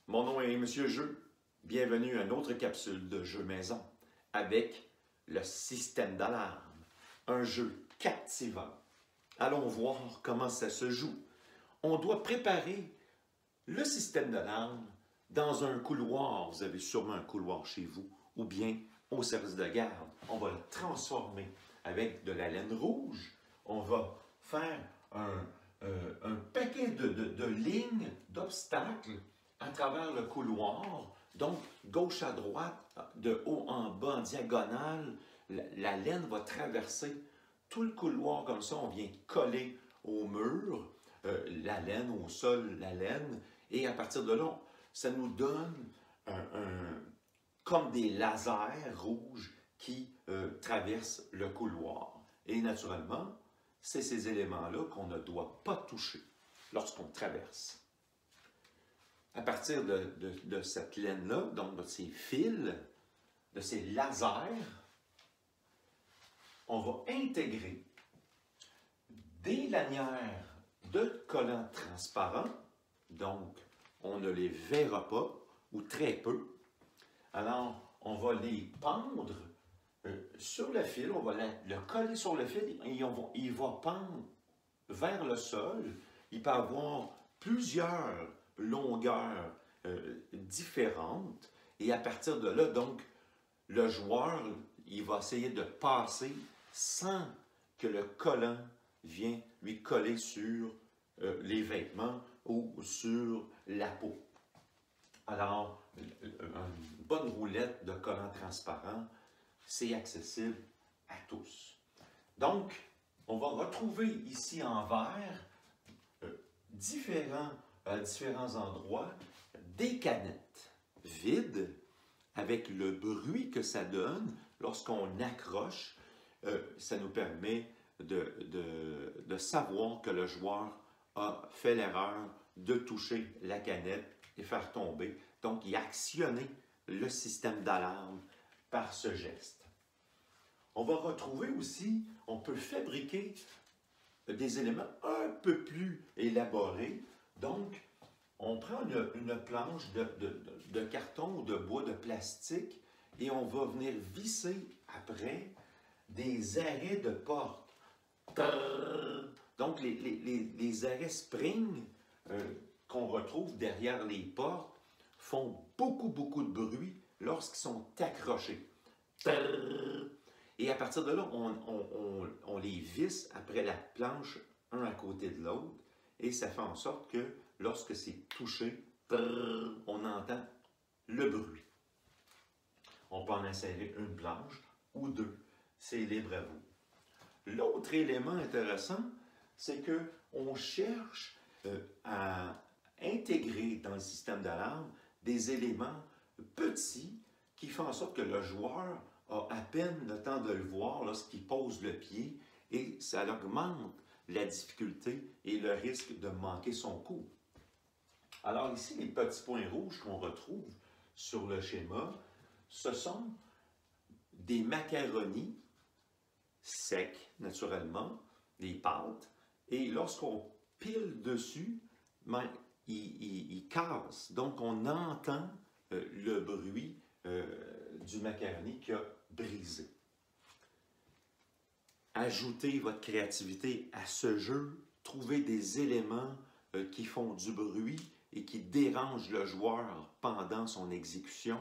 Mon nom est Monsieur Jeu. Bienvenue à une autre capsule de jeu maison avec le système d'alarme. Un jeu captivant. Allons voir comment ça se joue. On doit préparer le système d'alarme dans un couloir. Vous avez sûrement un couloir chez vous ou bien au service de garde. On va le transformer avec de la laine rouge. On va faire un paquet de lignes, d'obstacles à travers le couloir. Donc, gauche à droite, de haut en bas, en diagonale, la laine va traverser tout le couloir comme ça. On vient coller au mur la laine, au sol la laine. Et à partir de là, ça nous donne comme des lasers rouges qui traversent le couloir. Et naturellement, c'est ces éléments-là qu'on ne doit pas toucher lorsqu'on traverse. À partir de cette laine-là, donc de ces fils, de ces lasers, on va intégrer des lanières de collants transparents, donc on ne les verra pas, ou très peu. Alors, on va les pendre sur le fil, on va le coller sur le fil et il va pendre vers le sol. Il peut avoir plusieurs longueurs différentes et à partir de là, donc, le joueur, il va essayer de passer sans que le collant vienne lui coller sur les vêtements ou sur la peau. Alors, une bonne roulette de collant transparent, c'est accessible à tous. Donc, on va retrouver ici en vert à différents endroits des canettes vides avec le bruit que ça donne lorsqu'on accroche. Ça nous permet de savoir que le joueur a fait l'erreur de toucher la canette et faire tomber. Donc, il a actionné le système d'alarme par ce geste. On va retrouver aussi, on peut fabriquer des éléments un peu plus élaborés. Donc, on prend une planche de carton ou de bois, de plastique, et on va venir visser après des arrêts de porte. Donc, les arrêts spring qu'on retrouve derrière les portes font beaucoup de bruit lorsqu'ils sont accrochés. Et à partir de là, on les visse après la planche, un à côté de l'autre, et ça fait en sorte que lorsque c'est touché, on entend le bruit. On peut en insérer une planche ou deux. C'est libre à vous. L'autre élément intéressant, c'est qu'on cherche à intégrer dans le système d'alarme des éléments petits qui font en sorte que le joueur a à peine le temps de le voir lorsqu'il pose le pied et ça augmente la difficulté et le risque de manquer son coup. Alors ici, les petits points rouges qu'on retrouve sur le schéma, ce sont des macaronis secs, naturellement, des pâtes, et lorsqu'on pile dessus, il casse. Donc, on entend le bruit du macaroni qui a brisé. Ajoutez votre créativité à ce jeu, trouvez des éléments qui font du bruit et qui dérangent le joueur pendant son exécution.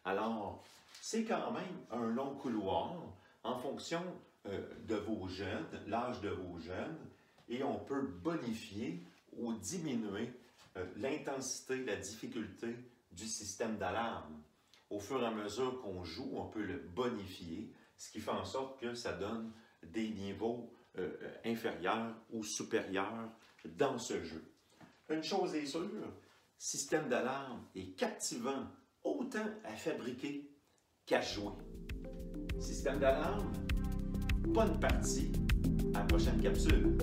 Alors, c'est quand même un long couloir en fonction de vos jeunes, l'âge de vos jeunes, et on peut bonifier ou diminuer l'intensité, la difficulté du système d'alarme. Au fur et à mesure qu'on joue, on peut le bonifier, ce qui fait en sorte que ça donne des niveaux inférieurs ou supérieurs dans ce jeu. Une chose est sûre, le système d'alarme est captivant autant à fabriquer qu'à jouer. Système d'alarme, bonne partie, à la prochaine capsule.